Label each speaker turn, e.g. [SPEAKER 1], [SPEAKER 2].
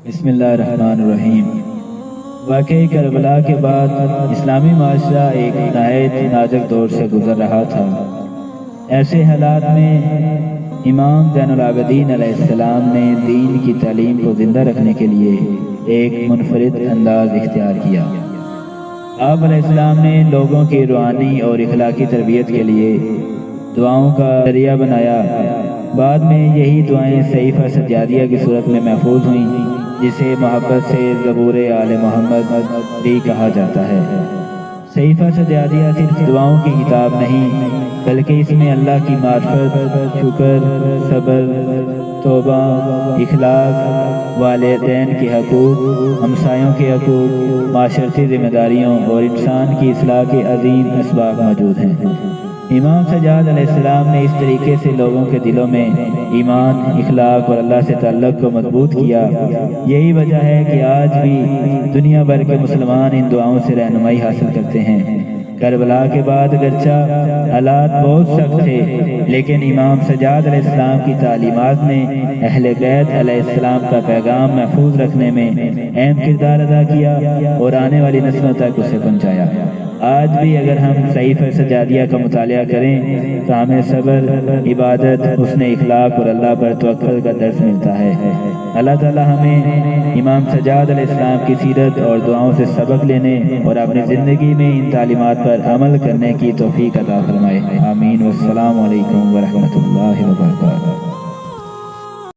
[SPEAKER 1] بسم اللہ الرحمن الرحیم۔ واقعی کربلا کے بعد اسلامی معاشرہ ایک نہایت نازک دور سے گزر رہا تھا۔ ایسے حالات میں امام زین العابدین علیہ السلام نے دین کی تعلیم کو زندہ رکھنے کے لیے ایک منفرد انداز اختیار کیا۔ آپ علیہ السلام نے لوگوں کی روحانی اور اخلاقی تربیت کے لیے دعاؤں کا ذریعہ بنایا۔ بعد میں یہی دعائیں صحیفہ سجادیہ کی صورت میں محفوظ ہوئیں، جسے محبت سے زبور آل محمد بھی کہا جاتا ہے۔ صحیفہ سجادیہ صرف دعاؤں کی کتاب نہیں، بلکہ اس میں اللہ کی معرفت، شکر، صبر، توبہ، اخلاق، والدین کے حقوق، ہمسایوں کے حقوق، معاشرتی ذمہ داریوں اور انسان کی اصلاح کے عظیم اسباق موجود ہیں۔ امام سجاد علیہ السلام نے اس طریقے سے لوگوں کے دلوں میں ایمان، اخلاق اور اللہ سے تعلق کو مضبوط کیا۔ یہی وجہ ہے کہ آج بھی دنیا بھر کے مسلمان ان دعاؤں سے رہنمائی حاصل کرتے ہیں۔ کربلا کے بعد اگرچہ حالات بہت سخت تھے، لیکن امام سجاد علیہ السلام کی تعلیمات نے اہل بیت علیہ السلام کا پیغام محفوظ رکھنے میں اہم کردار ادا کیا اور آنے والی نسلوں تک اسے پہنچایا۔ آج بھی اگر ہم صحیفہ سجادیہ کا مطالعہ کریں تو ہمیں صبر، عبادت، حسن اخلاق اور اللہ پر توکل کا درس ملتا ہے۔ اللہ تعالی ہمیں امام سجاد علیہ السلام کی سیرت اور دعاؤں سے سبق لینے اور اپنی زندگی میں ان تعلیمات پر عمل کرنے کی توفیق عطا فرمائے۔ آمین۔ والسلام علیکم ورحمۃ اللہ وبرکاتہ۔